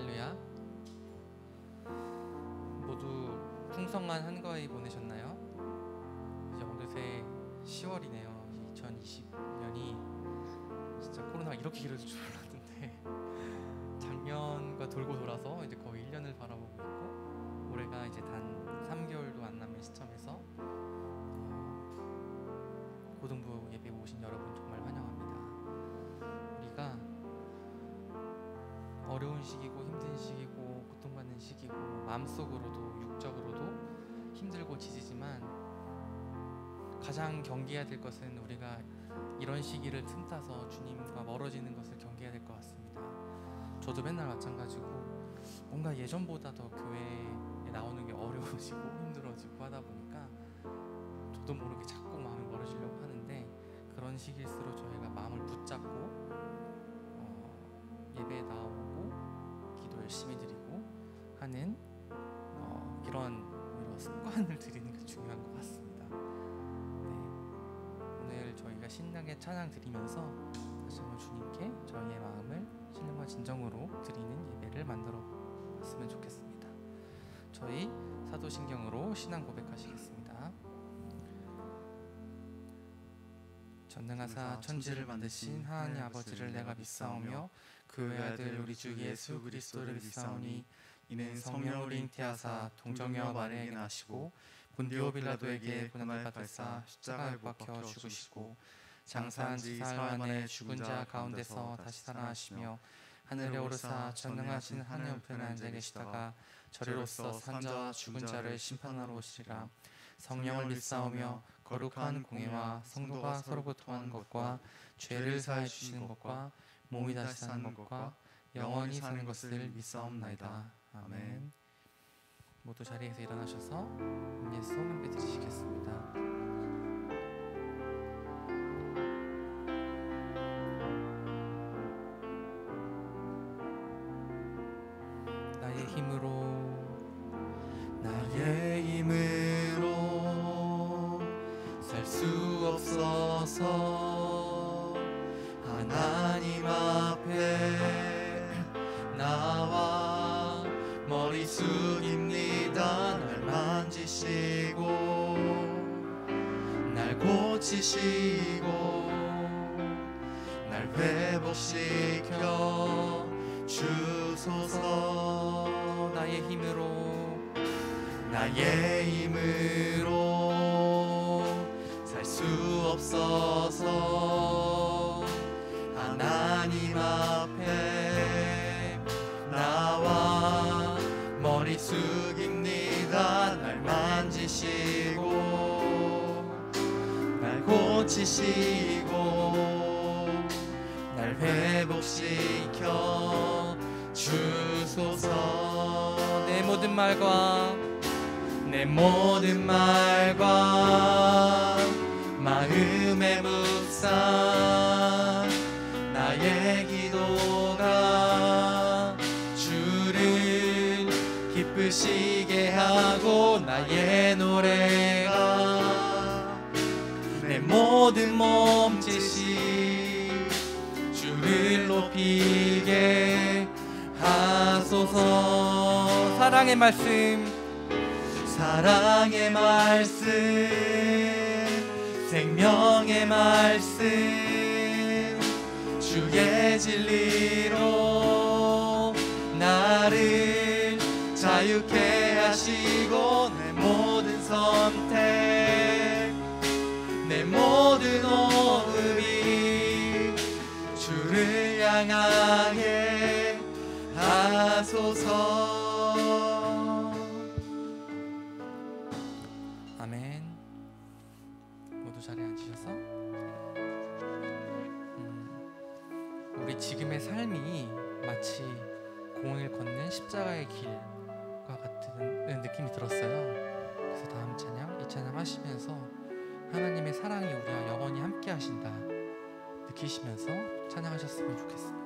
할렐루야. 모두 풍성한 한가위 보내셨나요? 이제 어느새 10월이네요. 2020년이 진짜 코로나가 이렇게 길어질 줄 몰랐는데 작년과 돌고 돌아서 이제 거의 1년을 바라보고 있고, 올해가 이제 단 3개월도 안 남은 시점에서 고등부 예배 오신 여러분 정말 환영합니다. 우리가 어려운 시기고 힘든 시기고 고통받는 시기고 마음속으로도 육적으로도 힘들고 지치지만 가장 경계해야 될 것은 우리가 이런 시기를 틈타서 주님과 멀어지는 것을 경계해야 될 것 같습니다. 저도 맨날 마찬가지고 뭔가 예전보다 더 교회에 나오는 게 어려워지고 힘들어지고 하다 보니까 저도 모르게 자꾸 마음이 멀어지려고 하는데, 그런 시기일수록 저희가 마음을 붙잡고 예배에 나오고 기도 열심히 드리고 하는 이런 오히려 습관을 들이는 게 중요한 것 같습니다. 네, 오늘 저희가 신나게 찬양 드리면서 다시 한번 주님께 저희의 마음을 신령과 진정으로 드리는 예배를 만들어 봤으면 좋겠습니다. 저희 사도신경으로 신앙 고백하시겠습니다. 전능하사 천지를 만드신 하나님 아버지를 내가 믿사오며 그 외아들 우리 주 예수 그리스도를 믿사오니, 이는 성령을 잉태하사 동정녀 마리아에게 나시고 본디오 빌라도에게 고난을 받으사 십자가에 못 박혀 죽으시고 장사한 지 사흘 만에 죽은 자 가운데서 다시 살아나시며 하늘에 오르사 전능하신 하늘 우편에 앉아 계시다가 저리로서 산자와 죽은 자를 심판하러 오시리라. 성령을 믿사오며 거룩한 공예와 성도가 서로 고통하는 것과 죄를 사해 주시는 것과 몸이 다시 사는 것과 영원히 사는 것을 믿사옵나이다. 아멘. 모두 자리에서 일어나셔서 예수 함께 드리시겠습니다. 나의 힘으로 살 수 없어서 하나님 앞에 나와 머리 숙입니다. 날 만지시고 날 고치시고 날 회복시켜 주소서. 나의 힘으로 살 수 없어서 하나님 앞에 나와 머리 숙입니다. 날 만지시고 날 고치시고 날 회복시켜 주소서. 내 모든 말과 마음의 묵상, 나의 기도가 주를 기쁘시게 하고, 나의 노래가 내 모든 몸짓이 주를 높이게 하소서. 사랑의 말씀, 생명의 말씀, 주의 진리로 나를 자유케 하시고, 내 모든 선택, 내 모든 호흡이 주를 향하게 하소서. 아멘. 모두 자리에 앉으셔서 우리 지금의 삶이 마치 공을 걷는 십자가의 길과 같은 느낌이 들었어요. 그래서 다음 찬양, 이 찬양 하시면서 하나님의 사랑이 우리와 영원히 함께 하신다 느끼시면서 찬양하셨으면 좋겠습니다.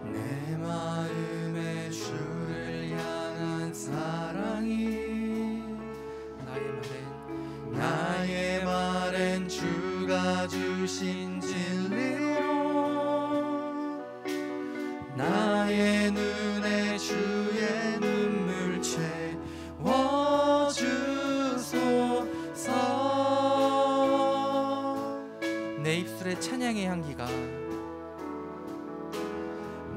내 마음의 주를 향한 사랑이 나의 주신 진리로 나의 눈에 주의 눈물 채워주소서. 내 입술에 찬양의 향기가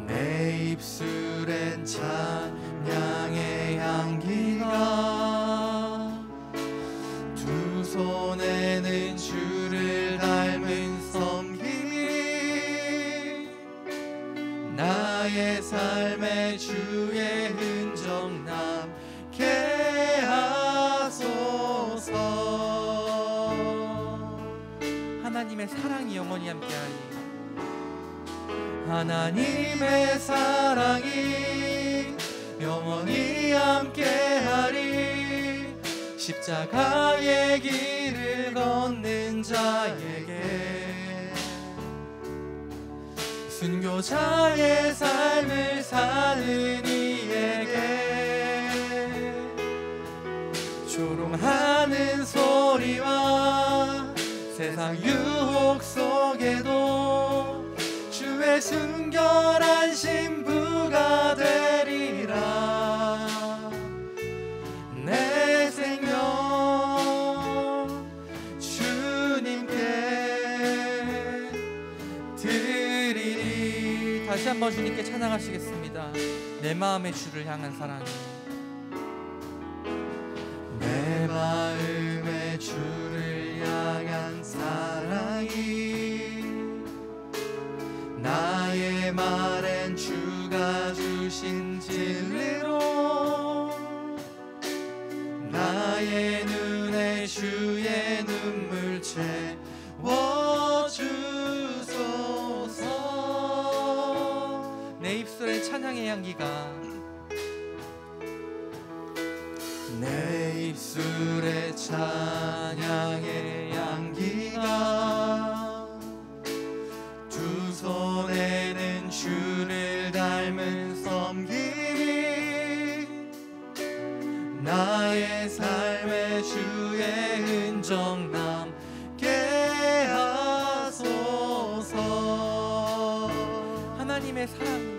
내 입술엔 찬양의 향기가 두 손에는 주를 닮은 섬김이 나의 삶에 주의 흔적 남게 하소서. 하나님의 사랑이 영원히 함께하니 하나님의 사랑이 영원히 함께하리. 십자가의 길을 걷는 자에게 순교자의 삶을 사는 이에게 조롱하는 소리와 세상 유혹 속에도 주의 순결한 신부가 되리라. 내 생명 주님께 드리리. 다시 한번 주님께 찬양하시겠습니다. 내 마음의 주를 향한 사랑이 내 마음의 주를 향한 사랑이 나의 말엔 주가 주신 진리로 나의 눈에 주의 눈물 채워주소서. 내 입술에 찬양의 향기가 내 입술에 찬양의 향기가 두 손에는 주를 닮은 섬김이 나의 삶에 주의 흔적 남게 하소서. 하나님의 사랑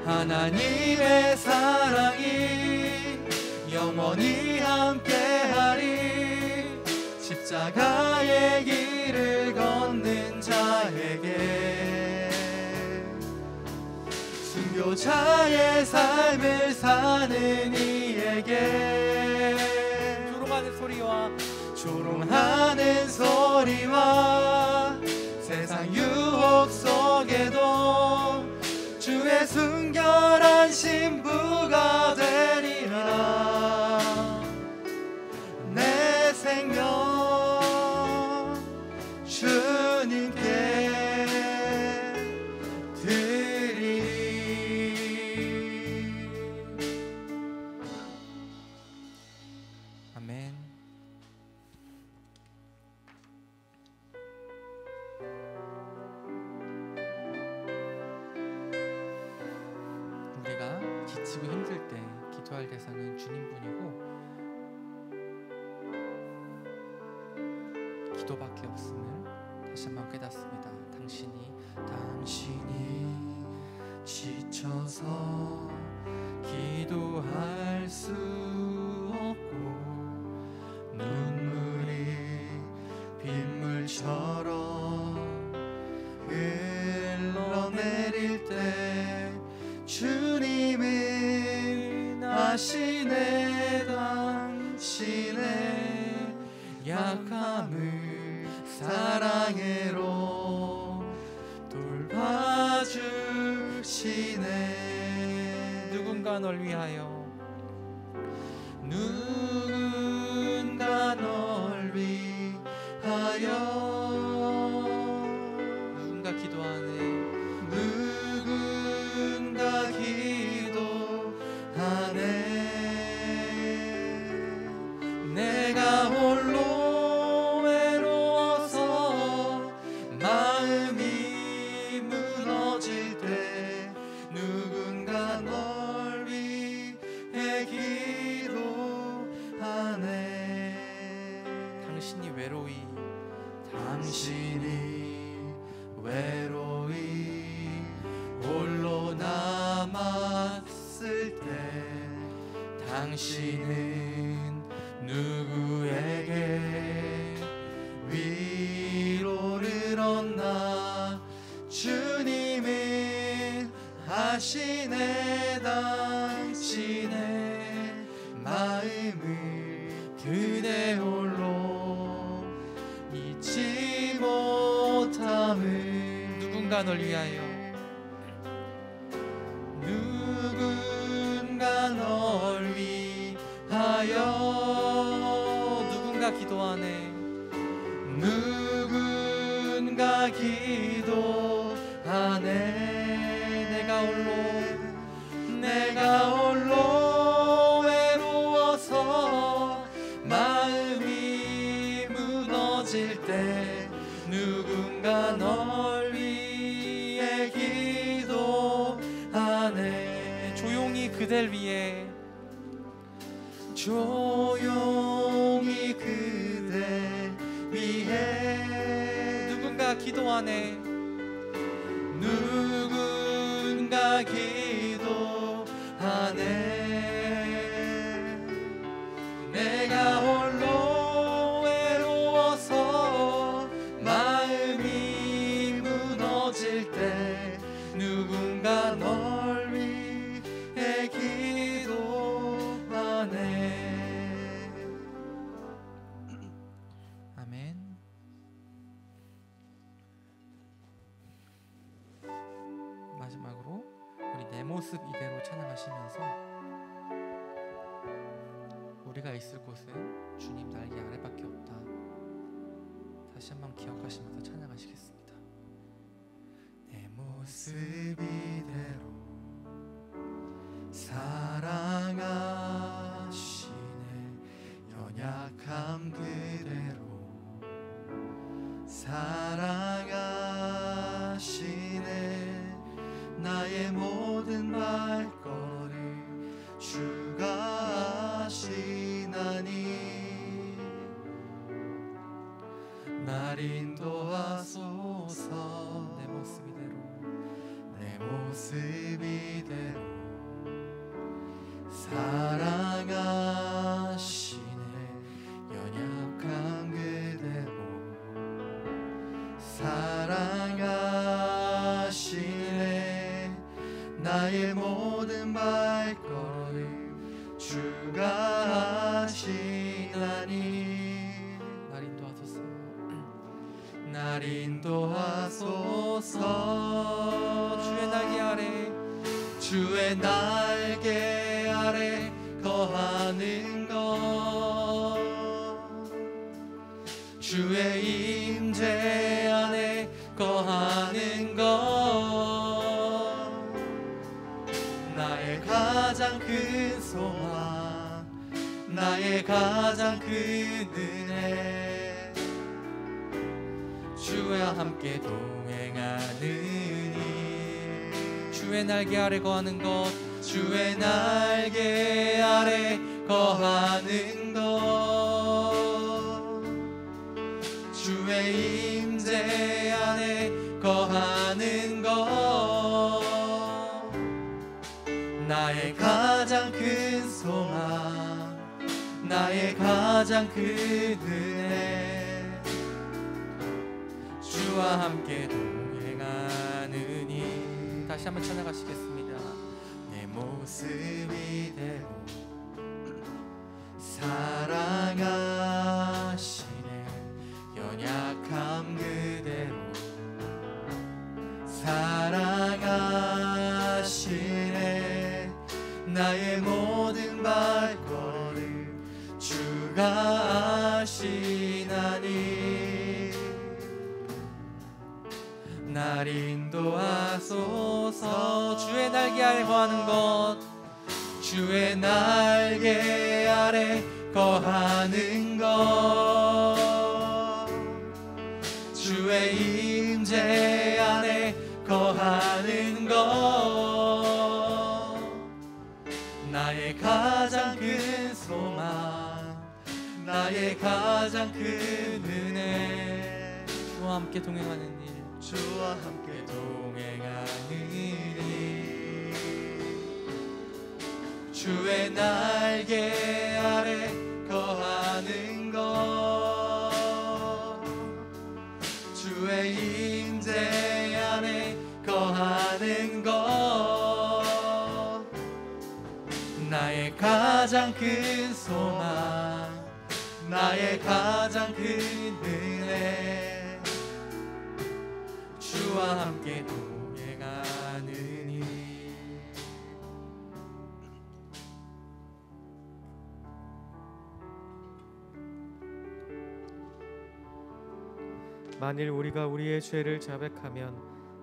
하나님의 사랑이 영원히 함께하리. 십자가의 길을 걷는 자에게 순교자의 삶을 사는 이에게 조롱하는 소리와 세상 유혹 속에도 주의 순결한 신부가 되리라. 내 생명 주님께 드리리. 아멘. 우리가 지치고 힘들 때 기도할 대상은 주님뿐이고 기도밖에 없음을 다시 한번 깨닫습니다. 당신이 지쳐서 기도할 수 없고 눈물이 빗물처럼 흘러내릴 때 주님은 아시네. 당신의 약함을 사랑으로 돌봐주시네. 누군가 널 위하여 누군가 기도하네. 누군가 기도하네. 내가 홀로 외로워서 마음이 무너질 때 누군가 널 위해 기도하네. 당신이 당신이 외로이 홀로 남았을 때 당신은 누구에게 위로를 얻나 주님은 하시네 당신의 마음을 그대 홀로 잊지 못함을 누군가 널 위하여 누군가 널 위하여 누군가 기도하네 누군가 기도하네 내가 홀로 외로워서 마음이 무너질 때 누군가 널 위해 기도하네 조용히 그댈 위해 조용히 그대 위해 누군가 기도하네 누군가 기도하네 내가 홀로 외로워서 마음이 무너질 때 누군가 널 위해 기도하네. 아멘. 마지막으로 우리 내 모습 이대로 찬양하시면서 우리가 있을 곳은 주님 날개 아래밖에 없다 다시 한번 기억하시면서 찬양하시겠습니다. 내 모습 이대로 사랑하시네 연약함 그대로 사랑하시네 나의 모든 발걸음 주가 하시나니 날 인도하소서 내 모습 이대로 사랑하시네 연약한 그대로 사랑하시네 나의 모든 발걸음 주가 하시나니 날 인도하소서 주의 날개 아래 거하는 것 주의 임재 안에 거하는 것 나의 가장 큰 소망 나의 가장 큰 은혜 주와 함께 동행하느니 주의 날개 아래 거하는 것 주의 날개 아래 거하는 것 주의 임재 안에 거하는 것 나의 가장 큰 소망 나의 가장 큰 은혜 주와 함께 동행하느니 다시 한번 찬양하시겠습니다. 내 모습 이대로 사랑하시네 연약함 그대로 사랑하시네 나의 모든 발걸음 주가 하시나니 날 인도하소서 주의 날개 아래 거하는 것 주의 날개 아래 거하는 것 주의 임재 안에 거하는 것 나의 가장 큰 소망 나의 가장 큰 주와 함께 동행하는 일, 주와 함께 동행하는 일, 주의 날개 아래 거하는 것, 주의 임재 안에 거하는 것, 나의 가장 큰 소망, 나의 가장 큰 은혜, 주와 함께 동행하는 일. 만일 우리가 우리의 죄를 자백하면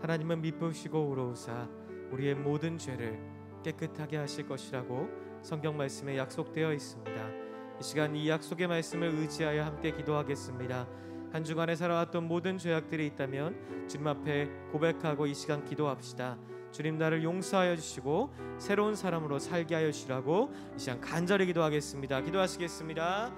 하나님은 미쁘시고 의로우사 우리의 모든 죄를 깨끗하게 하실 것이라고 성경 말씀에 약속되어 있습니다. 이 시간 이 약속의 말씀을 의지하여 함께 기도하겠습니다. 한 주간에 살아왔던 모든 죄악들이 있다면 주님 앞에 고백하고 이 시간 기도합시다. 주님, 나를 용서하여 주시고 새로운 사람으로 살게 하여 주시라고 이 시간 간절히 기도하겠습니다. 기도하시겠습니다.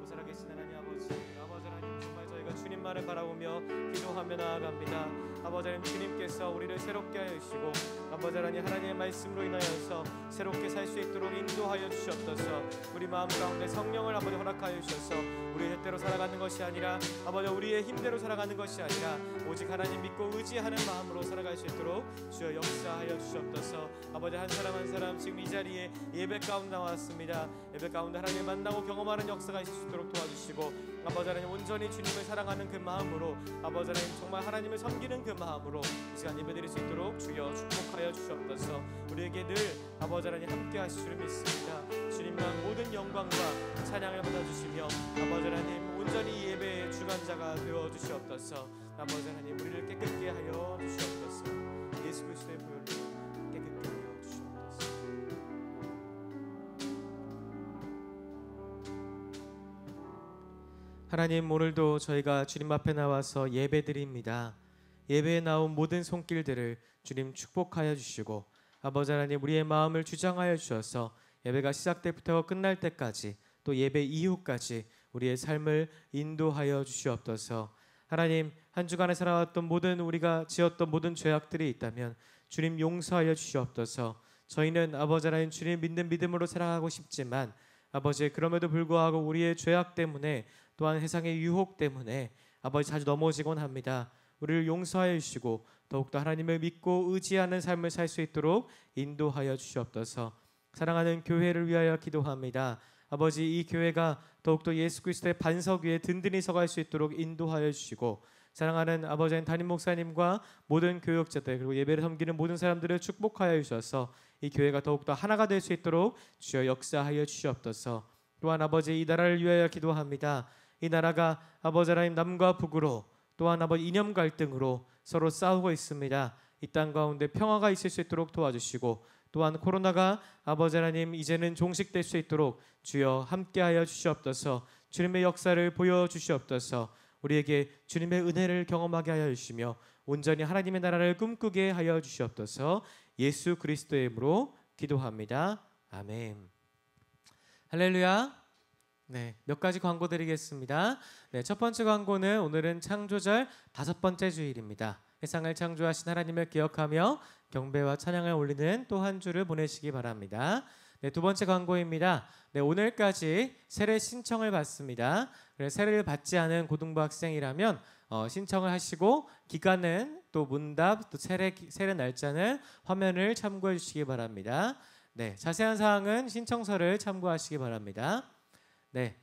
살아계신 하나님 아버지 하나님, 정말 저희가 주님만을 바라보며 기도하며 나아갑니다. 아버지 하나님, 주님께서 우리를 새롭게 하여 주시고 아버지 하나님, 하나님의 말씀으로 인하여서 새롭게 살 수 있도록 인도하여 주시옵소서. 우리 마음 가운데 성령을 아버지 허락하여 주셔서 우리의 뜻대로 살아가는 것이 아니라 아버지 우리의 힘대로 살아가는 것이 아니라 오직 하나님 믿고 의지하는 마음으로 살아갈 수 있도록 주여 역사하여 주시옵소서. 아버지 한 사람 한 사람 지금 이 자리에 예배 가운데 나왔습니다. 예배 가운데 하나님 만나고 경험하는 역사가 있을 수 있도록 도와주시고 아버지 하나님 온전히 주님을 사랑하는 그 마음으로 아버지 하나님 정말 하나님을 섬기는 그 마음으로 이 시간 예배드릴 수 있도록 주여 축복하여 주시옵소서. 우리에게 늘 아버지 하나님 함께 하실 줄 믿습니다. 주님만 모든 영광과 찬양을 받아주시며 아버지 하나님 온전히 예배의 주관자가 되어주시옵소서. 아버지 하나님 우리를 깨끗게 하여 주시옵소서. 예수 그리스도의 보혈로 깨끗게 하여 주시옵소서. 하나님, 오늘도 저희가 주님 앞에 나와서 예배드립니다. 예배에 나온 모든 손길들을 주님 축복하여 주시고 아버지 하나님 우리의 마음을 주장하여 주셔서 예배가 시작될 때부터 끝날 때까지 또 예배 이후까지 우리의 삶을 인도하여 주시옵소서. 하나님, 한 주간에 살아왔던 모든 우리가 지었던 모든 죄악들이 있다면 주님 용서하여 주시옵소서. 저희는 아버지 하나님 주님 믿는 믿음으로 살아가고 싶지만 아버지 그럼에도 불구하고 우리의 죄악 때문에 또한 세상의 유혹 때문에 아버지 자주 넘어지곤 합니다. 우리를 용서하여 주시고 더욱더 하나님을 믿고 의지하는 삶을 살 수 있도록 인도하여 주시옵소서. 사랑하는 교회를 위하여 기도합니다. 아버지 이 교회가 더욱더 예수 그리스도의 반석 위에 든든히 서갈 수 있도록 인도하여 주시고 사랑하는 아버지 담임 목사님과 모든 교역자들 그리고 예배를 섬기는 모든 사람들을 축복하여 주셔서 이 교회가 더욱더 하나가 될 수 있도록 주여 역사하여 주시옵소서. 또한 아버지 이 나라를 위하여 기도합니다. 이 나라가 아버지 하나님 남과 북으로 또한 아버지 이념 갈등으로 서로 싸우고 있습니다. 이 땅 가운데 평화가 있을 수 있도록 도와주시고 또한 코로나가 아버지 하나님 이제는 종식될 수 있도록 주여 함께하여 주시옵소서. 주님의 역사를 보여주시옵소서. 우리에게 주님의 은혜를 경험하게 하여 주시며 온전히 하나님의 나라를 꿈꾸게 하여 주시옵소서. 예수 그리스도의 이름으로 기도합니다. 아멘. 할렐루야. 네, 몇 가지 광고 드리겠습니다. 네, 첫 번째 광고는 오늘은 창조절 5번째 주일입니다. 세상을 창조하신 하나님을 기억하며 경배와 찬양을 올리는 또 한 주를 보내시기 바랍니다. 네, 두 번째 광고입니다. 네, 오늘까지 세례 신청을 받습니다. 세례를 받지 않은 고등부 학생이라면 신청을 하시고 기간은 또 문답 또 세례 날짜는 화면을 참고해 주시기 바랍니다. 네, 자세한 사항은 신청서를 참고하시기 바랍니다. 네,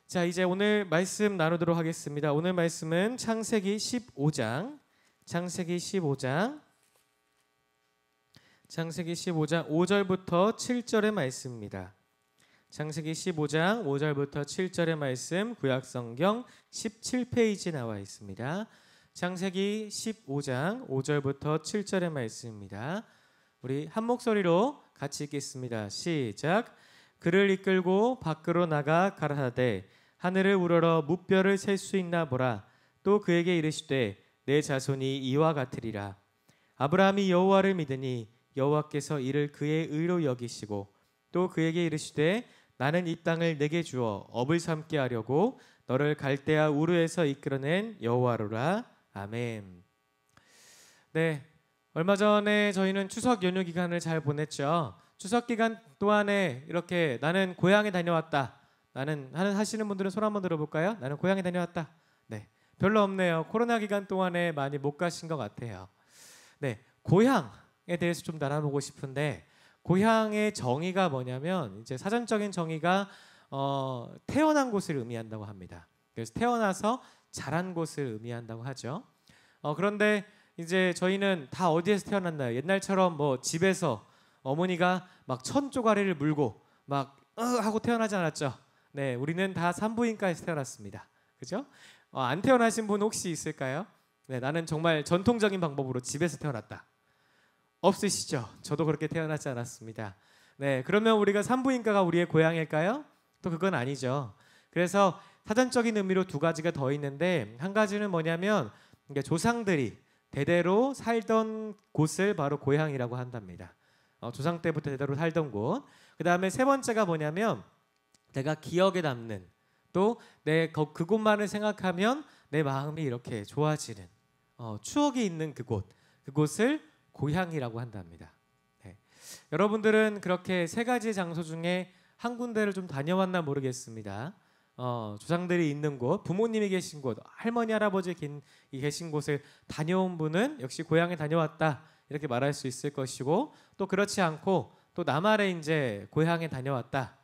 자 이제 오늘 말씀 나누도록 하겠습니다. 오늘 말씀은 창세기 15장 5절부터 7절의 말씀입니다. 창세기 15장 5절부터 7절의 말씀 구약성경 17페이지 나와 있습니다. 창세기 15장 5절부터 7절의 말씀입니다. 우리 한 목소리로 같이 읽겠습니다. 시작. 그를 이끌고 밖으로 나가 가라사대 하늘을 우러러 무뼈를 셀 수 있나 보라. 또 그에게 이르시되 내 자손이 이와 같으리라. 아브라함이 여호와를 믿으니 여호와께서 이를 그의 의로 여기시고 또 그에게 이르시되 나는 이 땅을 내게 주어 업을 삼게 하려고 너를 갈대아 우르에서 이끌어낸 여호와로라. 아멘. 네, 얼마 전에 저희는 추석 연휴 기간을 잘 보냈죠. 추석 기간 동안에 이렇게 나는 고향에 다녀왔다. 나는 하시는 분들은 손 한번 들어볼까요? 나는 고향에 다녀왔다. 네, 별로 없네요. 코로나 기간 동안에 많이 못 가신 것 같아요. 네, 고향에 대해서 좀 나눠보고 싶은데 고향의 정의가 뭐냐면 이제 사전적인 정의가 태어난 곳을 의미한다고 합니다. 그래서 태어나서 자란 곳을 의미한다고 하죠. 그런데 이제 저희는 다 어디에서 태어났나요? 옛날처럼 뭐 집에서 어머니가 막 천조가리를 물고 막 하고 태어나지 않았죠. 네, 우리는 다 산부인과에서 태어났습니다. 그죠? 안 태어나신 분 혹시 있을까요? 네, 나는 정말 전통적인 방법으로 집에서 태어났다. 없으시죠? 저도 그렇게 태어나지 않았습니다. 네, 그러면 우리가 산부인과가 우리의 고향일까요? 또 그건 아니죠. 그래서 사전적인 의미로 두 가지가 더 있는데 한 가지는 뭐냐면 조상들이 대대로 살던 곳을 바로 고향이라고 한답니다. 조상 때부터 대대로 살던 곳. 그 다음에 세 번째가 뭐냐면 내가 기억에 남는 또 내 그곳만을 생각하면 내 마음이 이렇게 좋아지는 추억이 있는 그곳을 고향이라고 한답니다. 네. 여러분들은 그렇게 세 가지 장소 중에 한 군데를 좀 다녀왔나 모르겠습니다. 조상들이 있는 곳, 부모님이 계신 곳, 할머니 할아버지 계신 곳을 다녀온 분은 역시 고향에 다녀왔다 이렇게 말할 수 있을 것이고 또 그렇지 않고 또 나만의 이제 고향에 다녀왔다.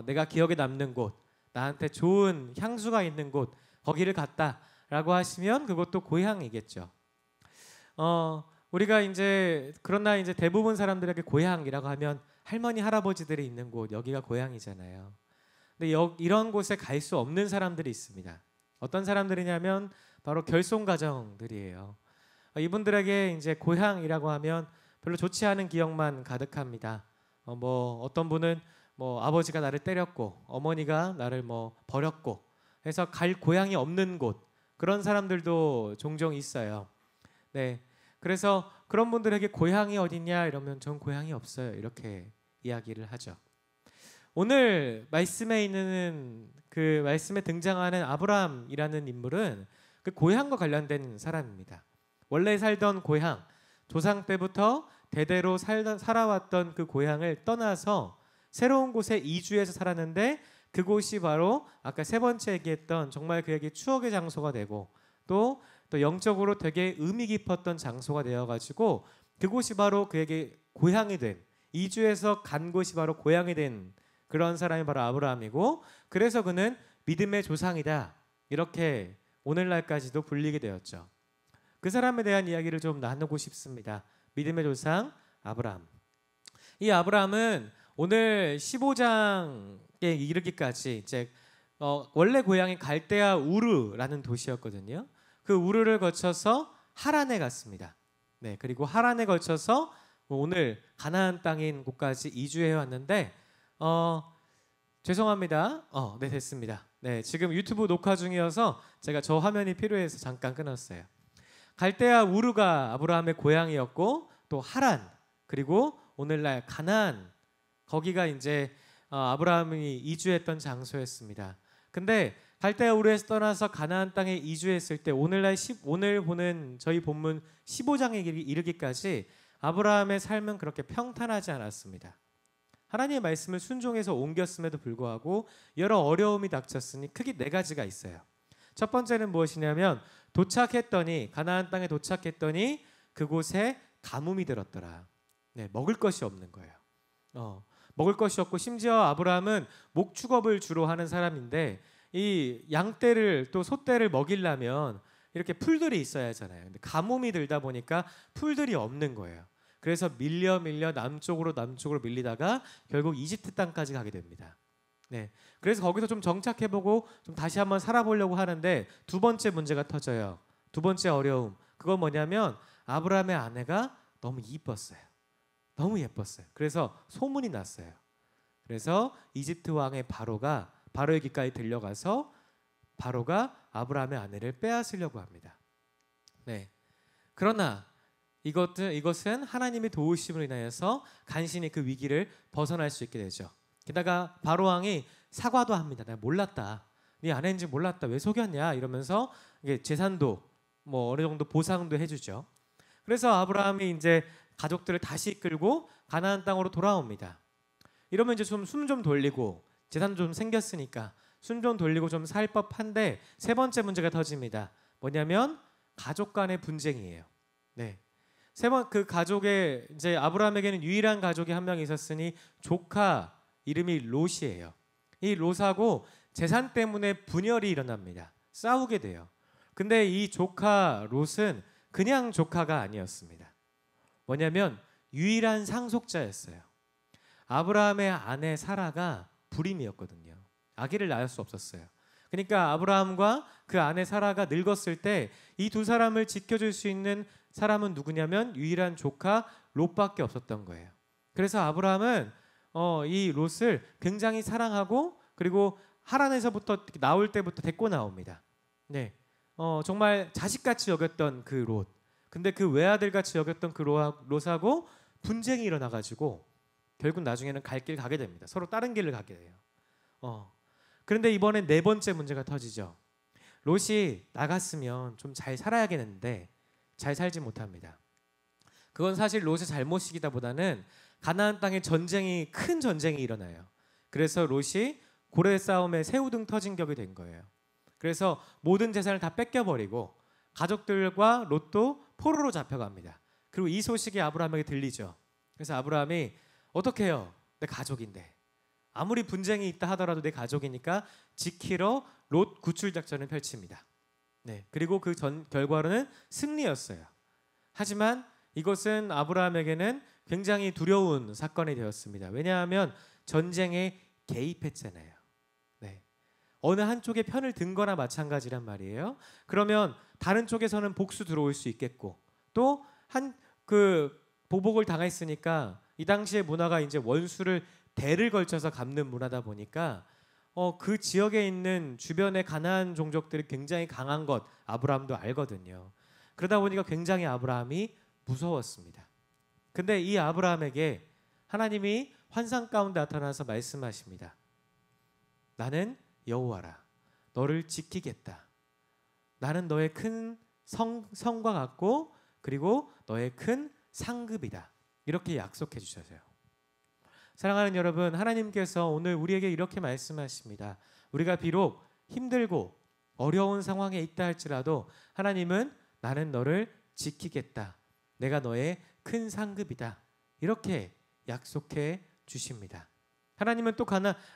내가 기억에 남는 곳, 나한테 좋은 향수가 있는 곳 거기를 갔다라고 하시면 그것도 고향이겠죠. 우리가 이제 그러나 이제 대부분 사람들에게 고향이라고 하면 할머니 할아버지들이 있는 곳 여기가 고향이잖아요. 근데 이런 곳에 갈 수 없는 사람들이 있습니다. 어떤 사람들이냐면 바로 결손 가정들이에요. 이분들에게 이제 고향이라고 하면 별로 좋지 않은 기억만 가득합니다. 뭐 어떤 분은 뭐 아버지가 나를 때렸고 어머니가 나를 뭐 버렸고 해서 갈 고향이 없는 곳 그런 사람들도 종종 있어요. 네, 그래서 그런 분들에게 고향이 어디냐 이러면 전 고향이 없어요 이렇게 이야기를 하죠. 오늘 말씀에 있는 그 말씀에 등장하는 아브라함이라는 인물은 그 고향과 관련된 사람입니다. 원래 살던 고향, 조상 때부터 대대로 살아왔던 그 고향을 떠나서 새로운 곳에 이주해서 살았는데 그곳이 바로 아까 세 번째 얘기했던 정말 그에게 추억의 장소가 되고 또 영적으로 되게 의미 깊었던 장소가 되어가지고 그곳이 바로 그에게 고향이 된 이주해서 간 곳이 바로 고향이 된 그런 사람이 바로 아브라함이고 그래서 그는 믿음의 조상이다 이렇게 오늘날까지도 불리게 되었죠. 그 사람에 대한 이야기를 좀 나누고 싶습니다. 믿음의 조상 아브라함. 이 아브라함은 오늘 15장에 이르기까지 이제 원래 고향이 갈대아 우르라는 도시였거든요. 그 우르를 거쳐서 하란에 갔습니다. 네, 그리고 하란에 거쳐서 오늘 가나안 땅인 곳까지 이주해 왔는데 죄송합니다. 네, 됐습니다. 네, 지금 유튜브 녹화 중이어서 제가 저 화면이 필요해서 잠깐 끊었어요. 갈대아 우르가 아브라함의 고향이었고 또 하란 그리고 오늘날 가나안 거기가 이제 아브라함이 이주했던 장소였습니다. 근데 갈대아 우르에서 떠나서 가나안 땅에 이주했을 때 오늘 보는 저희 본문 15장에 이르기까지 아브라함의 삶은 그렇게 평탄하지 않았습니다. 하나님의 말씀을 순종해서 옮겼음에도 불구하고 여러 어려움이 닥쳤으니 크게 네 가지가 있어요. 첫 번째는 무엇이냐면 가나안 땅에 도착했더니 그곳에 가뭄이 들었더라. 네, 먹을 것이 없는 거예요. 먹을 것이 없고 심지어 아브라함은 목축업을 주로 하는 사람인데 이 양떼를 또 소떼를 먹이려면 이렇게 풀들이 있어야 하잖아요. 근데 가뭄이 들다 보니까 풀들이 없는 거예요. 그래서 밀려 남쪽으로 밀리다가 결국 이집트 땅까지 가게 됩니다. 네, 그래서 거기서 좀 정착해보고 좀 다시 한번 살아보려고 하는데 두 번째 문제가 터져요. 두 번째 어려움. 그건 뭐냐면 아브라함의 아내가 너무 이뻤어요. 너무 예뻤어요. 그래서 소문이 났어요. 그래서 이집트 왕의 바로의 귓가에 들려가서 바로가 아브라함의 아내를 빼앗으려고 합니다. 네. 그러나 이것은 하나님의 도우심으로 인하여서 간신히 그 위기를 벗어날 수 있게 되죠. 게다가 바로 왕이 사과도 합니다. 내가 몰랐다. 네 아내인지 몰랐다. 왜 속였냐 이러면서 이게 재산도 뭐 어느 정도 보상도 해주죠. 그래서 아브라함이 이제 가족들을 다시 이끌고 가나안 땅으로 돌아옵니다. 이러면 이제 좀 숨 좀 돌리고 재산 좀 생겼으니까 숨 좀 돌리고 좀 살 법한데 세 번째 문제가 터집니다. 뭐냐면 가족 간의 분쟁이에요. 네. 그 가족의 이제 아브라함에게는 유일한 가족이 한 명 있었으니 조카 이름이 롯이에요. 이 롯하고 재산 때문에 분열이 일어납니다. 싸우게 돼요. 근데 이 조카 롯은 그냥 조카가 아니었습니다. 뭐냐면 유일한 상속자였어요. 아브라함의 아내 사라가 불임이었거든요. 아기를 낳을 수 없었어요. 그러니까 아브라함과 그 아내 사라가 늙었을 때 이 두 사람을 지켜줄 수 있는 사람은 누구냐면 유일한 조카 롯밖에 없었던 거예요. 그래서 아브라함은 이 롯을 굉장히 사랑하고 그리고 하란에서부터 나올 때부터 데리고 나옵니다. 네, 정말 자식같이 여겼던 그 롯. 근데 그 외아들같이 여겼던 그 롯하고 분쟁이 일어나가지고 결국 나중에는 갈 길 가게 됩니다. 서로 다른 길을 가게 돼요. 그런데 이번엔 네 번째 문제가 터지죠. 롯이 나갔으면 좀 잘 살아야겠는데 잘 살지 못합니다. 그건 사실 롯의 잘못이기보다는 가나안 땅에 큰 전쟁이 일어나요. 그래서 롯이 고래 싸움에 새우등 터진 격이 된 거예요. 그래서 모든 재산을 다 뺏겨버리고 가족들과 롯도 포로로 잡혀갑니다. 그리고 이 소식이 아브라함에게 들리죠. 그래서 아브라함이 어떻게 해요? 내 가족인데. 아무리 분쟁이 있다 하더라도 내 가족이니까 지키러 롯 구출 작전을 펼칩니다. 네, 그리고 그 결과로는 승리였어요. 하지만 이것은 아브라함에게는 굉장히 두려운 사건이 되었습니다. 왜냐하면 전쟁에 개입했잖아요. 네, 어느 한쪽의 편을 든 거나 마찬가지란 말이에요. 그러면 다른 쪽에서는 복수 들어올 수 있겠고 또 그 보복을 당했으니까 이 당시의 문화가 이제 원수를 대를 걸쳐서 갚는 문화다 보니까 그 지역에 있는 주변의 가나안 종족들이 굉장히 강한 것 아브라함도 알거든요. 그러다 보니까 굉장히 아브라함이 무서웠습니다. 근데 이 아브라함에게 하나님이 환상 가운데 나타나서 말씀하십니다. 나는 여호와라. 너를 지키겠다. 나는 너의 큰 성과 같고 그리고 너의 큰 상급이다. 이렇게 약속해 주셔서요. 사랑하는 여러분, 하나님께서 오늘 우리에게 이렇게 말씀하십니다. 우리가 비록 힘들고 어려운 상황에 있다 할지라도 하나님은 나는 너를 지키겠다. 내가 너의 큰 상급이다. 이렇게 약속해 주십니다. 하나님은 또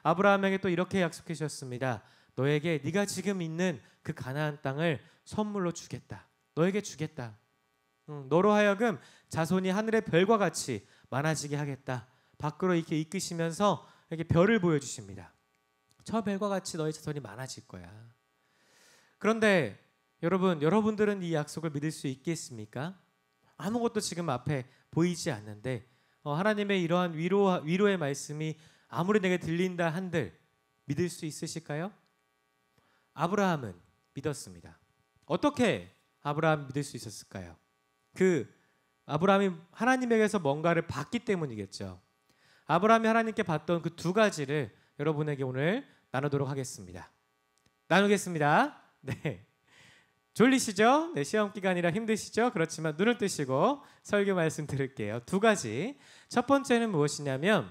아브라함에게 또 이렇게 약속해 주셨습니다. 너에게 네가 지금 있는 그 가나안 땅을 선물로 주겠다. 너에게 주겠다. 너로 하여금 자손이 하늘의 별과 같이 많아지게 하겠다. 밖으로 이렇게 이끄시면서 이렇게 별을 보여주십니다. 저 별과 같이 너의 자손이 많아질 거야. 그런데 여러분들은 이 약속을 믿을 수 있겠습니까? 아무것도 지금 앞에 보이지 않는데 하나님의 이러한 위로의 말씀이 아무리 내게 들린다 한들 믿을 수 있으실까요? 아브라함은 믿었습니다. 어떻게 아브라함이 믿을 수 있었을까요? 아브라함이 하나님에게서 뭔가를 받기 때문이겠죠. 아브라함이 하나님께 받던 그 두 가지를 여러분에게 오늘 나누도록 하겠습니다. 나누겠습니다. 네. 졸리시죠? 네, 시험 기간이라 힘드시죠? 그렇지만 눈을 뜨시고 설교 말씀 들을게요. 두 가지. 첫 번째는 무엇이냐면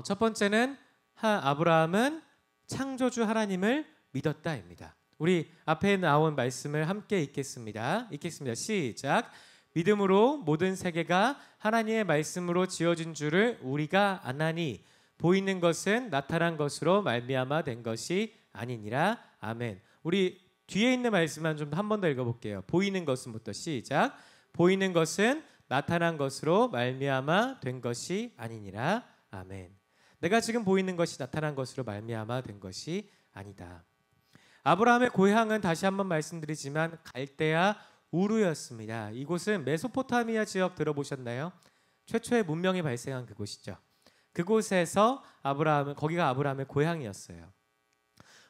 첫 번째는 아브라함은 창조주 하나님을 믿었다입니다. 우리 앞에 나온 말씀을 함께 읽겠습니다. 시작. 믿음으로 모든 세계가 하나님의 말씀으로 지어진 줄을 우리가 아나니 보이는 것은 나타난 것으로 말미암아 된 것이 아니니라. 아멘. 우리 뒤에 있는 말씀만 좀 한 번 더 읽어볼게요. 보이는 것은부터 시작. 보이는 것은 나타난 것으로 말미암아 된 것이 아니니라. 아멘. 내가 지금 보이는 것이 나타난 것으로 말미암아 된 것이 아니다. 아브라함의 고향은 다시 한번 말씀드리지만 갈대아 우르였습니다. 이곳은 메소포타미아 지역 들어보셨나요? 최초의 문명이 발생한 그곳이죠. 그곳에서 거기가 아브라함의 고향이었어요.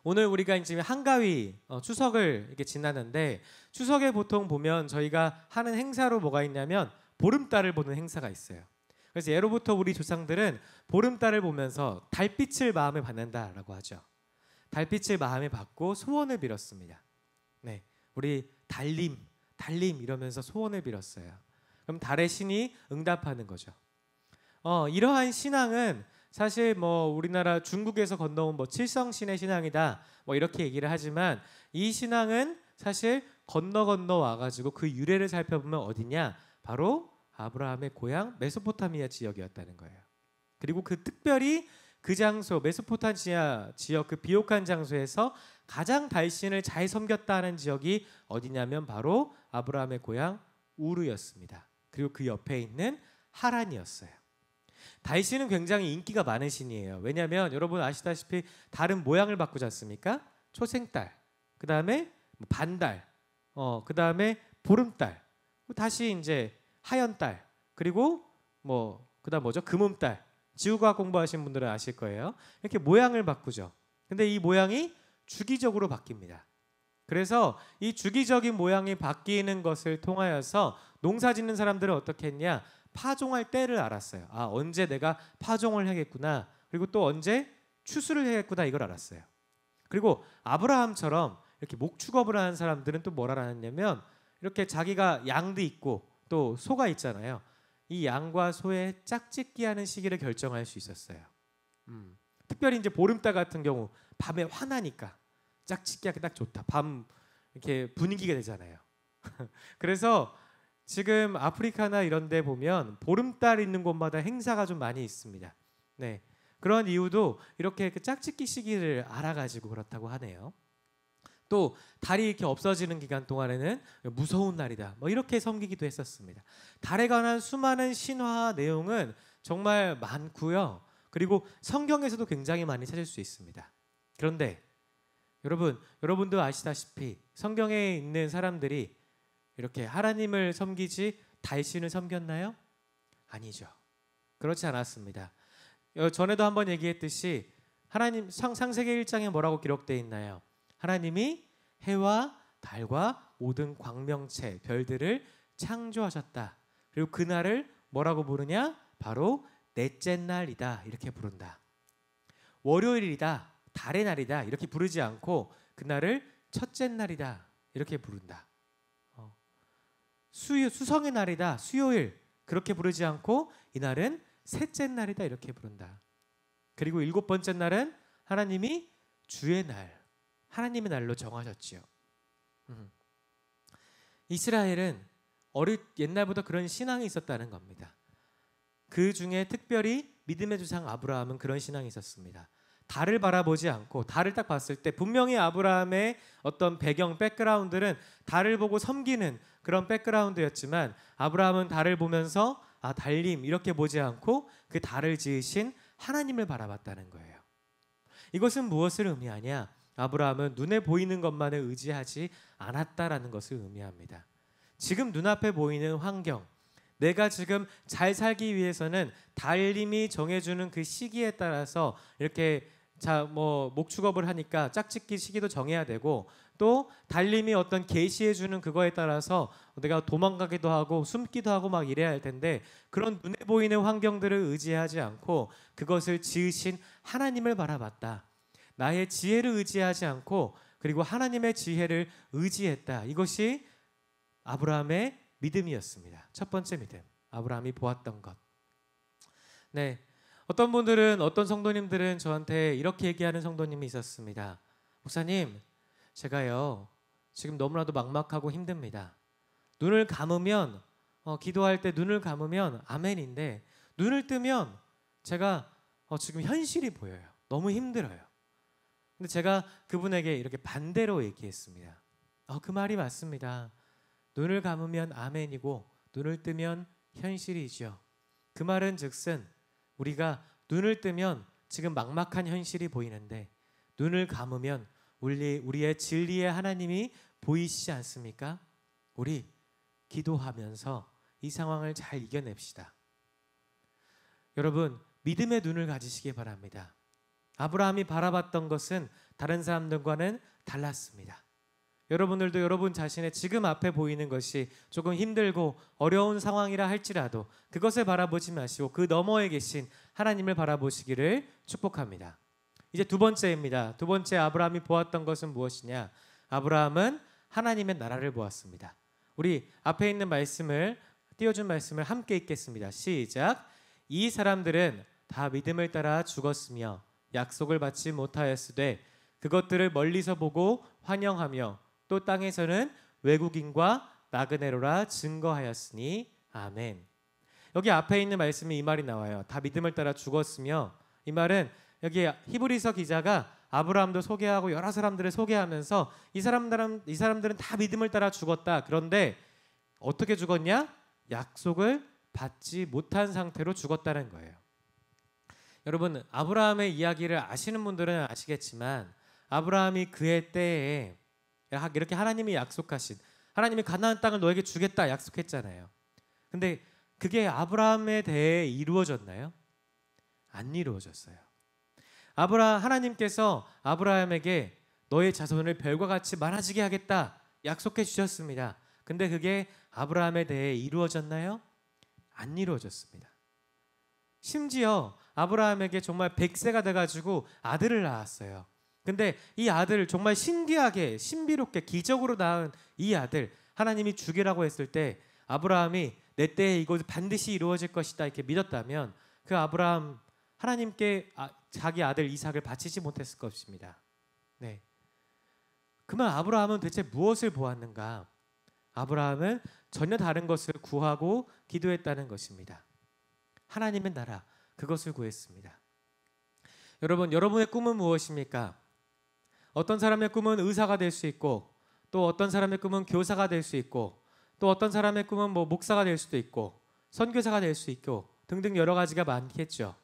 오늘 우리가 지금 한가위 추석을 이렇게 지나는데 추석에 보통 보면 저희가 하는 행사로 뭐가 있냐면 보름달을 보는 행사가 있어요. 그래서 예로부터 우리 조상들은 보름달을 보면서 달빛을 마음에 받는다라고 하죠. 달빛을 마음에 받고 소원을 빌었습니다. 네, 우리 달님 이러면서 소원을 빌었어요. 그럼 달의 신이 응답하는 거죠. 이러한 신앙은 사실 뭐 우리나라 중국에서 건너온 뭐 칠성신의 신앙이다 뭐 이렇게 얘기를 하지만 이 신앙은 사실 건너 와가지고 그 유래를 살펴보면 어디냐? 바로 아브라함의 고향 메소포타미아 지역이었다는 거예요. 그리고 그 특별히 그 장소 메소포타미아 지역 그 비옥한 장소에서 가장 달신을 잘 섬겼다는 지역이 어디냐면 바로 아브라함의 고향 우르였습니다. 그리고 그 옆에 있는 하란이었어요. 달신은 굉장히 인기가 많은 신이에요. 왜냐하면 여러분 아시다시피 달은 모양을 바꾸지 않습니까? 초생달, 그 다음에 반달, 그 다음에 보름달, 다시 이제 하연달, 그리고 그다음 뭐죠? 금음달. 지구과학 공부하신 분들은 아실 거예요. 이렇게 모양을 바꾸죠. 근데 이 모양이 주기적으로 바뀝니다. 그래서 이 주기적인 모양이 바뀌는 것을 통하여서 농사 짓는 사람들은 어떻게 했냐? 파종할 때를 알았어요. 언제 내가 파종을 해야겠구나. 그리고 또 언제 추수를 해야겠구나 이걸 알았어요. 그리고 아브라함처럼 이렇게 목축업을 하는 사람들은 또 뭘 알았냐면 이렇게 자기가 양도 있고 또 소가 있잖아요. 이 양과 소의 짝짓기 하는 시기를 결정할 수 있었어요. 특별히 이제 보름달 같은 경우 밤에 화나니까 짝짓기하기 딱 좋다. 밤 이렇게 분위기가 되잖아요. 그래서 지금 아프리카나 이런 데 보면 보름달 있는 곳마다 행사가 좀 많이 있습니다. 네. 그런 이유도 이렇게 그 짝짓기 시기를 알아가지고 그렇다고 하네요. 또 달이 이렇게 없어지는 기간 동안에는 무서운 날이다. 뭐 이렇게 섬기기도 했었습니다. 달에 관한 수많은 신화 내용은 정말 많고요. 그리고 성경에서도 굉장히 많이 찾을 수 있습니다. 그런데 여러분도 아시다시피 성경에 있는 사람들이 이렇게 하나님을 섬기지 달신을 섬겼나요? 아니죠. 그렇지 않았습니다. 전에도 한번 얘기했듯이 하나님 창세기 1장에 뭐라고 기록되어 있나요? 하나님이 해와 달과 모든 광명체 별들을 창조하셨다. 그리고 그날을 뭐라고 부르냐? 바로 넷째 날이다 이렇게 부른다. 월요일이다, 달의 날이다 이렇게 부르지 않고 그날을 첫째 날이다 이렇게 부른다. 수성의 날이다, 수요일 그렇게 부르지 않고 이날은 셋째 날이다 이렇게 부른다. 그리고 일곱 번째 날은 하나님이 주의 날, 하나님의 날로 정하셨지요. 이스라엘은 옛날부터 그런 신앙이 있었다는 겁니다. 그 중에 특별히 믿음의 조상 아브라함은 그런 신앙이 있었습니다. 달을 바라보지 않고 달을 딱 봤을 때 분명히 아브라함의 어떤 백그라운드는 달을 보고 섬기는 그런 백그라운드였지만 아브라함은 달을 보면서 달님 이렇게 보지 않고 그 달을 지으신 하나님을 바라봤다는 거예요. 이것은 무엇을 의미하냐? 아브라함은 눈에 보이는 것만을 의지하지 않았다라는 것을 의미합니다. 지금 눈앞에 보이는 환경, 내가 지금 잘 살기 위해서는 달님이 정해주는 그 시기에 따라서 이렇게 목축업을 하니까 짝짓기 시기도 정해야 되고 또 달님이 어떤 계시해주는 그거에 따라서 내가 도망가기도 하고 숨기도 하고 막 이래야 할 텐데 그런 눈에 보이는 환경들을 의지하지 않고 그것을 지으신 하나님을 바라봤다. 나의 지혜를 의지하지 않고 그리고 하나님의 지혜를 의지했다. 이것이 아브라함의 믿음이었습니다. 첫 번째 믿음, 아브라함이 보았던 것. 네, 어떤 분들은 어떤 성도님들은 저한테 이렇게 얘기하는 성도님이 있었습니다. 목사님, 제가요 지금 너무나도 막막하고 힘듭니다. 눈을 감으면 기도할 때 눈을 감으면 아멘인데 눈을 뜨면 제가 지금 현실이 보여요. 너무 힘들어요. 근데 제가 그분에게 이렇게 반대로 얘기했습니다. 그 말이 맞습니다. 눈을 감으면 아멘이고 눈을 뜨면 현실이죠. 그 말은 즉슨 우리가 눈을 뜨면 지금 막막한 현실이 보이는데 눈을 감으면 우리의 진리의 하나님이 보이시지 않습니까? 우리 기도하면서 이 상황을 잘 이겨냅시다. 여러분, 믿음의 눈을 가지시기 바랍니다. 아브라함이 바라봤던 것은 다른 사람들과는 달랐습니다. 여러분들도 여러분 자신의 지금 앞에 보이는 것이 조금 힘들고 어려운 상황이라 할지라도 그것을 바라보지 마시고 그 너머에 계신 하나님을 바라보시기를 축복합니다. 이제 두 번째입니다. 두 번째 아브라함이 보았던 것은 무엇이냐? 아브라함은 하나님의 나라를 보았습니다. 우리 앞에 있는 말씀을 띄워준 말씀을 함께 읽겠습니다. 시작. 이 사람들은 다 믿음을 따라 죽었으며 약속을 받지 못하였으되 그것들을 멀리서 보고 환영하며 또 땅에서는 외국인과 나그네로라 증거하였으니 아멘. 여기 앞에 있는 말씀이 이 말이 나와요. 다 믿음을 따라 죽었으며, 이 말은 여기 히브리서 기자가 아브라함도 소개하고 여러 사람들을 소개하면서 이 사람들은 다 믿음을 따라 죽었다. 그런데 어떻게 죽었냐? 약속을 받지 못한 상태로 죽었다는 거예요. 여러분, 아브라함의 이야기를 아시는 분들은 아시겠지만 아브라함이 그의 때에 이렇게 하나님이 약속하신, 하나님이 가나안 땅을 너에게 주겠다 약속했잖아요. 근데 그게 아브라함에 대해 이루어졌나요? 안 이루어졌어요. 하나님께서 아브라함에게 너의 자손을 별과 같이 많아지게 하겠다 약속해 주셨습니다. 근데 그게 아브라함에 대해 이루어졌나요? 안 이루어졌습니다. 심지어 아브라함에게 정말 100세가 돼가지고 아들을 낳았어요. 근데 이 아들을 정말 신기하게 신비롭게 기적으로 낳은 이 아들, 하나님이 주기라고 했을 때 아브라함이 내 때에 이곳 반드시 이루어질 것이다 이렇게 믿었다면 그 아브라함 하나님께 자기 아들 이삭을 바치지 못했을 것입니다. 네. 그러면 아브라함은 대체 무엇을 보았는가? 아브라함은 전혀 다른 것을 구하고 기도했다는 것입니다. 하나님의 나라, 그것을 구했습니다. 여러분, 여러분의 꿈은 무엇입니까? 어떤 사람의 꿈은 의사가 될 수 있고, 또 어떤 사람의 꿈은 교사가 될 수 있고, 또 어떤 사람의 꿈은 목사가 될 수도 있고, 선교사가 될 수 있고 등등 여러 가지가 많겠죠.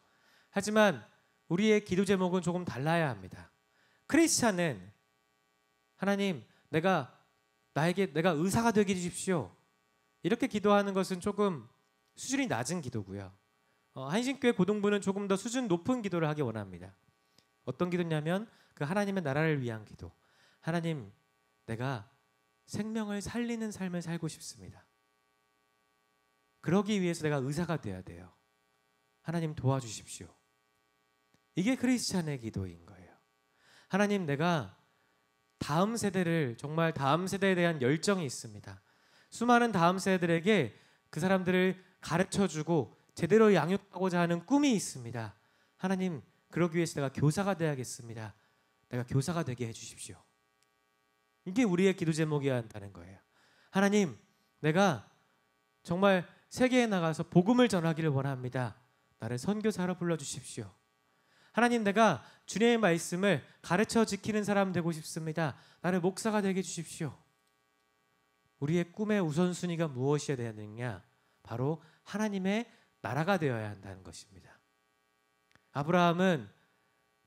하지만 우리의 기도 제목은 조금 달라야 합니다. 크리스찬은 하나님, 내가 의사가 되게 해주십시오. 이렇게 기도하는 것은 조금 수준이 낮은 기도고요. 한신교회 고등부는 조금 더 수준 높은 기도를 하기 원합니다. 어떤 기도냐면 그 하나님의 나라를 위한 기도. 하나님, 내가 생명을 살리는 삶을 살고 싶습니다. 그러기 위해서 내가 의사가 돼야 돼요. 하나님 도와주십시오. 이게 크리스찬의 기도인 거예요. 하나님, 내가 다음 세대를, 정말 다음 세대에 대한 열정이 있습니다. 수많은 다음 세대들에게 그 사람들을 가르쳐주고 제대로 양육하고자 하는 꿈이 있습니다. 하나님, 그러기 위해서 내가 교사가 되야겠습니다. 내가 교사가 되게 해주십시오. 이게 우리의 기도 제목이어야 한다는 거예요. 하나님, 내가 정말 세계에 나가서 복음을 전하기를 원합니다. 나를 선교사로 불러주십시오. 하나님, 내가 주님의 말씀을 가르쳐 지키는 사람 되고 싶습니다. 나를 목사가 되게 해주십시오. 우리의 꿈의 우선순위가 무엇이어야 되느냐? 바로 하나님의 나라가 되어야 한다는 것입니다. 아브라함은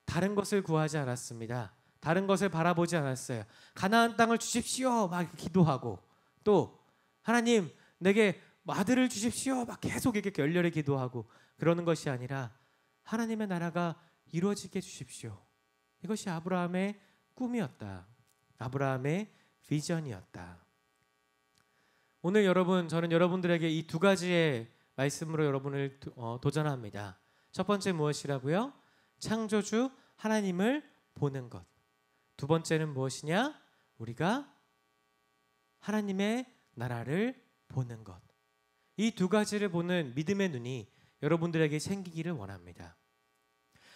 다른 것을 구하지 않았습니다. 다른 것을 바라보지 않았어요. 가나안 땅을 주십시오 막 기도하고, 또 하나님 내게 아들을 주십시오 막 계속 이렇게 열렬히 기도하고 그러는 것이 아니라 하나님의 나라가 이루어지게 해주십시오. 이것이 아브라함의 꿈이었다. 아브라함의 비전이었다. 오늘 여러분, 저는 여러분들에게 이 두 가지의 말씀으로 여러분을 도전합니다. 첫 번째 무엇이라고요? 창조주 하나님을 보는 것. 두 번째는 무엇이냐? 우리가 하나님의 나라를 보는 것. 이 두 가지를 보는 믿음의 눈이 여러분들에게 생기기를 원합니다.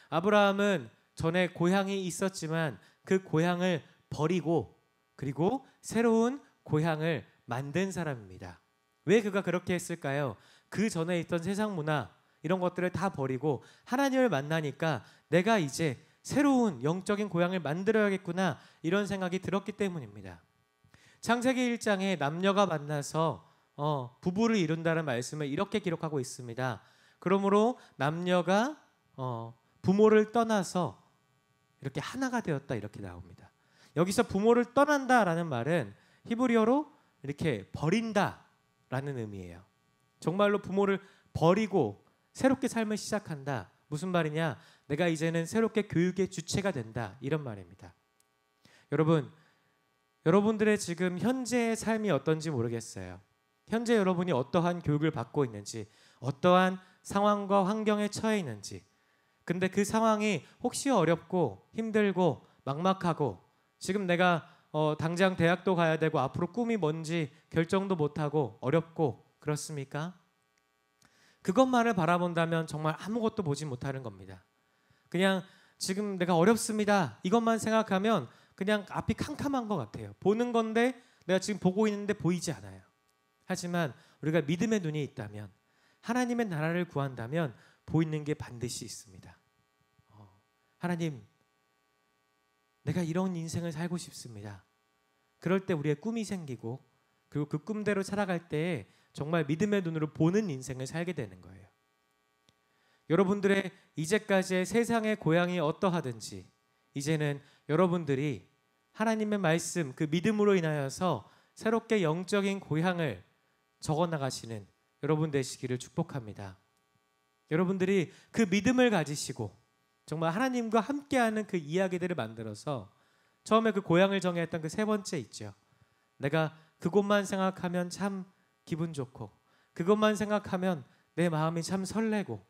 아브라함은 전에 고향이 있었지만 그 고향을 버리고 그리고 새로운 고향을 만든 사람입니다. 왜 그가 그렇게 했을까요? 그 전에 있던 세상 문화 이런 것들을 다 버리고 하나님을 만나니까 내가 이제 새로운 영적인 고향을 만들어야겠구나 이런 생각이 들었기 때문입니다. 창세기 1장에 남녀가 만나서 부부를 이룬다는 말씀을 이렇게 기록하고 있습니다. 그러므로 남녀가 부모를 떠나서 이렇게 하나가 되었다 이렇게 나옵니다. 여기서 부모를 떠난다라는 말은 히브리어로 이렇게 버린다라는 의미예요. 정말로 부모를 버리고 새롭게 삶을 시작한다. 무슨 말이냐? 내가 이제는 새롭게 교육의 주체가 된다. 이런 말입니다. 여러분, 여러분들의 지금 현재의 삶이 어떤지 모르겠어요. 현재 여러분이 어떠한 교육을 받고 있는지, 어떠한 상황과 환경에 처해 있는지, 근데 그 상황이 혹시 어렵고 힘들고 막막하고 지금 내가 당장 대학도 가야 되고 앞으로 꿈이 뭔지 결정도 못하고 어렵고 그렇습니까? 그것만을 바라본다면 정말 아무것도 보지 못하는 겁니다. 그냥 지금 내가 어렵습니다 이것만 생각하면 그냥 앞이 캄캄한 것 같아요. 보는 건데 내가 지금 보고 있는데 보이지 않아요. 하지만 우리가 믿음의 눈이 있다면, 하나님의 나라를 구한다면 보이는 게 반드시 있습니다. 하나님, 내가 이런 인생을 살고 싶습니다. 그럴 때 우리의 꿈이 생기고, 그리고 그 꿈대로 살아갈 때 정말 믿음의 눈으로 보는 인생을 살게 되는 거예요. 여러분들의 이제까지의 세상의 고향이 어떠하든지 이제는 여러분들이 하나님의 말씀, 그 믿음으로 인하여서 새롭게 영적인 고향을 적어나가시는 여러분 되시기를 축복합니다. 여러분들이 그 믿음을 가지시고 정말 하나님과 함께하는 그 이야기들을 만들어서, 처음에 그 고향을 정했던 그 세 번째 있죠. 내가 그곳만 생각하면 참 기분 좋고, 그것만 생각하면 내 마음이 참 설레고,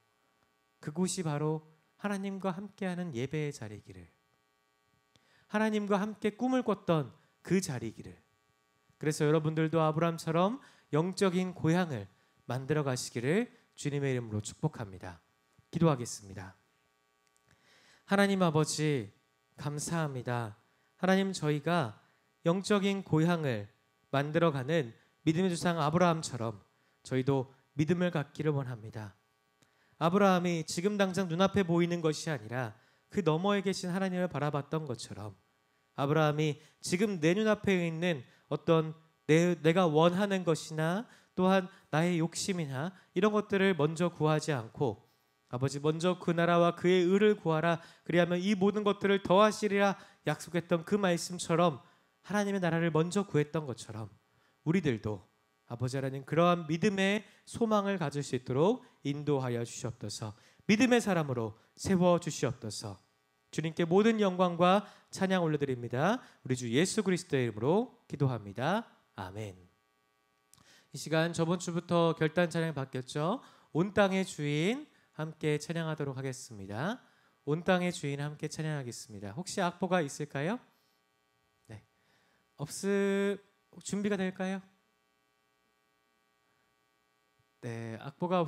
그곳이 바로 하나님과 함께하는 예배의 자리기를, 하나님과 함께 꿈을 꿨던 그 자리기를. 그래서 여러분들도 아브라함처럼 영적인 고향을 만들어 가시기를 주님의 이름으로 축복합니다. 기도하겠습니다. 하나님 아버지, 감사합니다. 하나님, 저희가 영적인 고향을 만들어가는 믿음의 조상 아브라함처럼 저희도 믿음을 갖기를 원합니다. 아브라함이 지금 당장 눈앞에 보이는 것이 아니라 그 너머에 계신 하나님을 바라봤던 것처럼, 아브라함이 지금 내 눈앞에 있는 어떤 내가 원하는 것이나 또한 나의 욕심이나 이런 것들을 먼저 구하지 않고, 아버지, 먼저 그 나라와 그의 의를 구하라, 그리하면 이 모든 것들을 더하시리라 약속했던 그 말씀처럼 하나님의 나라를 먼저 구했던 것처럼 우리들도 아버지 하나님 그러한 믿음의 소망을 가질 수 있도록 인도하여 주시옵소서. 믿음의 사람으로 세워주시옵소서. 주님께 모든 영광과 찬양 올려드립니다. 우리 주 예수 그리스도의 이름으로 기도합니다. 아멘. 이 시간 저번 주부터 결단 찬양이 바뀌었죠. 온 땅의 주인 함께 찬양하도록 하겠습니다. 온 땅의 주인 함께 찬양하겠습니다. 혹시 악보가 있을까요? 네. 준비가 될까요? 네, 악보가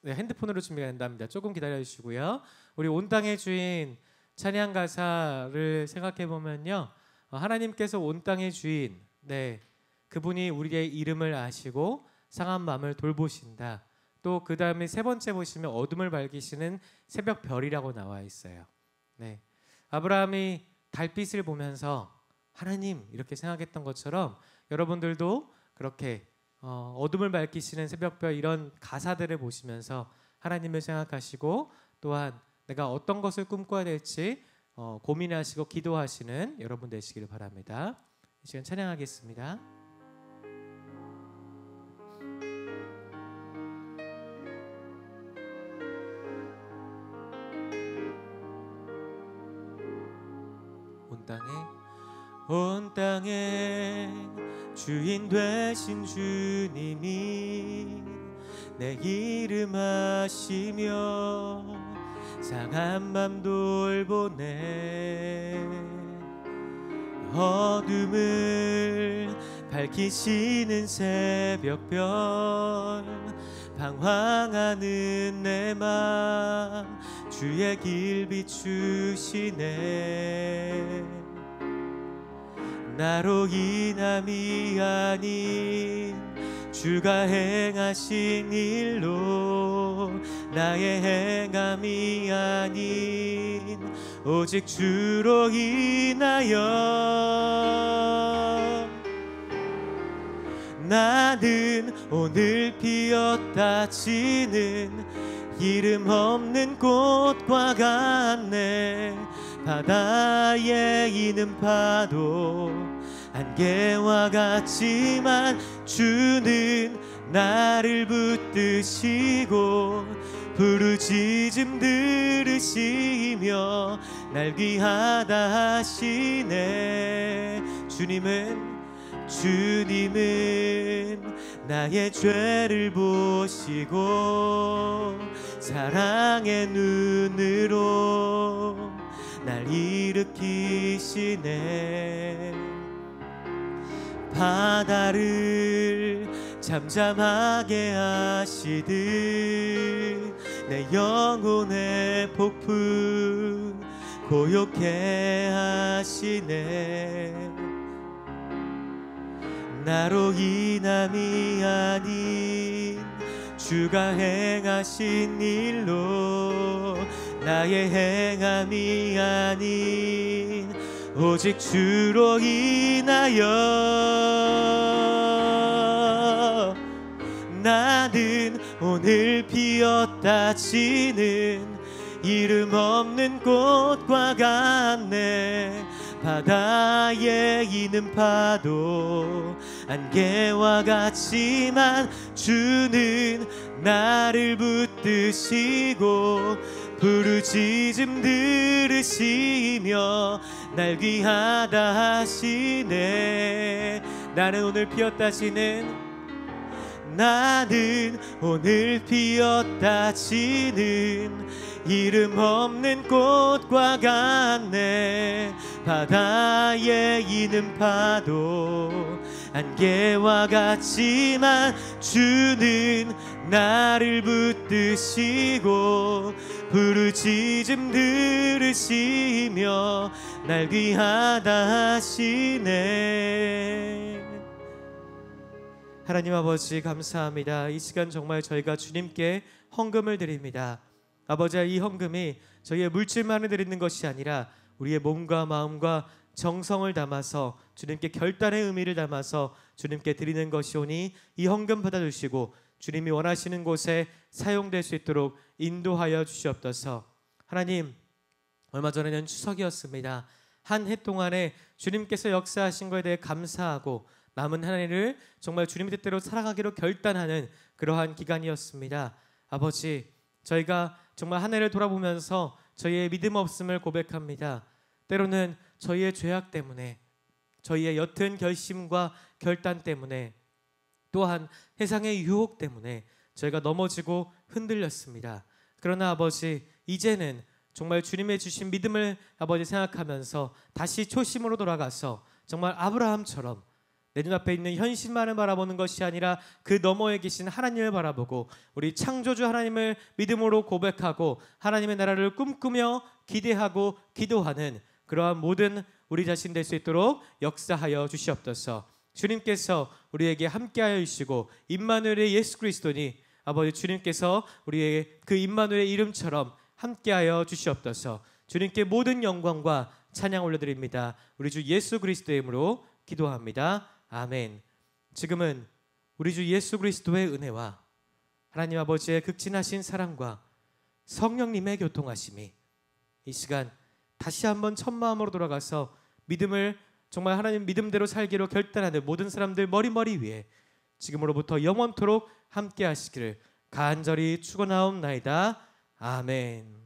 핸드폰으로 준비가 된답니다. 조금 기다려 주시고요. 우리 온 땅의 주인 찬양 가사를 생각해 보면요, 하나님께서 온 땅의 주인, 그분이 우리의 이름을 아시고 상한 마음을 돌보신다. 또 그 다음에 세 번째 보시면 어둠을 밝히시는 새벽 별이라고 나와 있어요. 아브라함이 달빛을 보면서 하나님 이렇게 생각했던 것처럼 여러분들도 그렇게 어둠을 밝히시는 새벽별, 이런 가사들을 보시면서 하나님을 생각하시고, 또한 내가 어떤 것을 꿈꿔야 될지 고민하시고 기도하시는 여러분 되시기를 바랍니다. 이 시간 찬양하겠습니다. 온 땅에 주인 되신 주님이 내 이름 아시며 상한 맘 돌보네. 어둠을 밝히시는 새벽별, 방황하는 내 맘 주의 길 비추시네. 나로 인함이 아닌 주가 행하신 일로, 나의 행함이 아닌 오직 주로 인하여 나는 오늘 피었다 지는 이름 없는 꽃과 같네. 바다에 있는 파도 안개와 같지만 주는 나를 붙드시고 부르짖음 들으시며 날 귀하다 하시네. 주님은 나의 죄를 보시고 사랑의 눈으로 날 일으키시네. 바다를 잠잠하게 하시듯 내 영혼의 폭풍 고요케 하시네. 나로 인함이 아닌 주가 행하신 일로 나의 행함이 아닌 오직 주로 인하여 나는 오늘 피었다 지는 이름 없는 꽃과 같네. 바다에 이는 파도 안개와 같지만 주는 나를 붙드시고 부르짖음 들으시며 날 귀하다 하시네. 나는 오늘 피었다 지는 나는 오늘 피었다 지는 이름 없는 꽃과 같네. 바다에 이는 파도 안개와 같지만 주는 나를 붙드시고 부르짖음 들으시며 날 귀하다 하시네. 하나님 아버지 감사합니다. 이 시간 정말 저희가 주님께 헌금을 드립니다. 아버지, 이 헌금이 저희의 물질만을 드리는 것이 아니라 우리의 몸과 마음과 정성을 담아서 주님께 결단의 의미를 담아서 주님께 드리는 것이오니 이 헌금 받아주시고 주님이 원하시는 곳에 사용될 수 있도록 인도하여 주시옵소서. 하나님, 얼마 전에는 추석이었습니다. 한 해 동안에 주님께서 역사하신 것에 대해 감사하고 남은 한 해를 정말 주님의 뜻대로 살아가기로 결단하는 그러한 기간이었습니다. 아버지, 저희가 정말 한 해를 돌아보면서 저희의 믿음 없음을 고백합니다. 때로는 저희의 죄악 때문에, 저희의 옅은 결심과 결단 때문에, 또한 세상의 유혹 때문에 저희가 넘어지고 흔들렸습니다. 그러나 아버지, 이제는 정말 주님의 주신 믿음을 아버지 생각하면서 다시 초심으로 돌아가서 정말 아브라함처럼 내 눈앞에 있는 현실만을 바라보는 것이 아니라 그 너머에 계신 하나님을 바라보고 우리 창조주 하나님을 믿음으로 고백하고 하나님의 나라를 꿈꾸며 기대하고 기도하는 그러한 모든 우리 자신 될 수 있도록 역사하여 주시옵소서. 주님께서 우리에게 함께하여 주시고 임마누엘의 예수 그리스도니 아버지, 주님께서 우리의 그 임마누엘의 이름처럼 함께하여 주시옵소서. 주님께 모든 영광과 찬양 올려드립니다. 우리 주 예수 그리스도의 이름으로 기도합니다. 아멘. 지금은 우리 주 예수 그리스도의 은혜와 하나님 아버지의 극진하신 사랑과 성령님의 교통하심이 이 시간 다시 한번 첫 마음으로 돌아가서 믿음을 정말 하나님 믿음대로 살기로 결단하는 모든 사람들 머리 위에 지금으로부터 영원토록 함께 하시기를 간절히 축원하옵나이다. 아멘.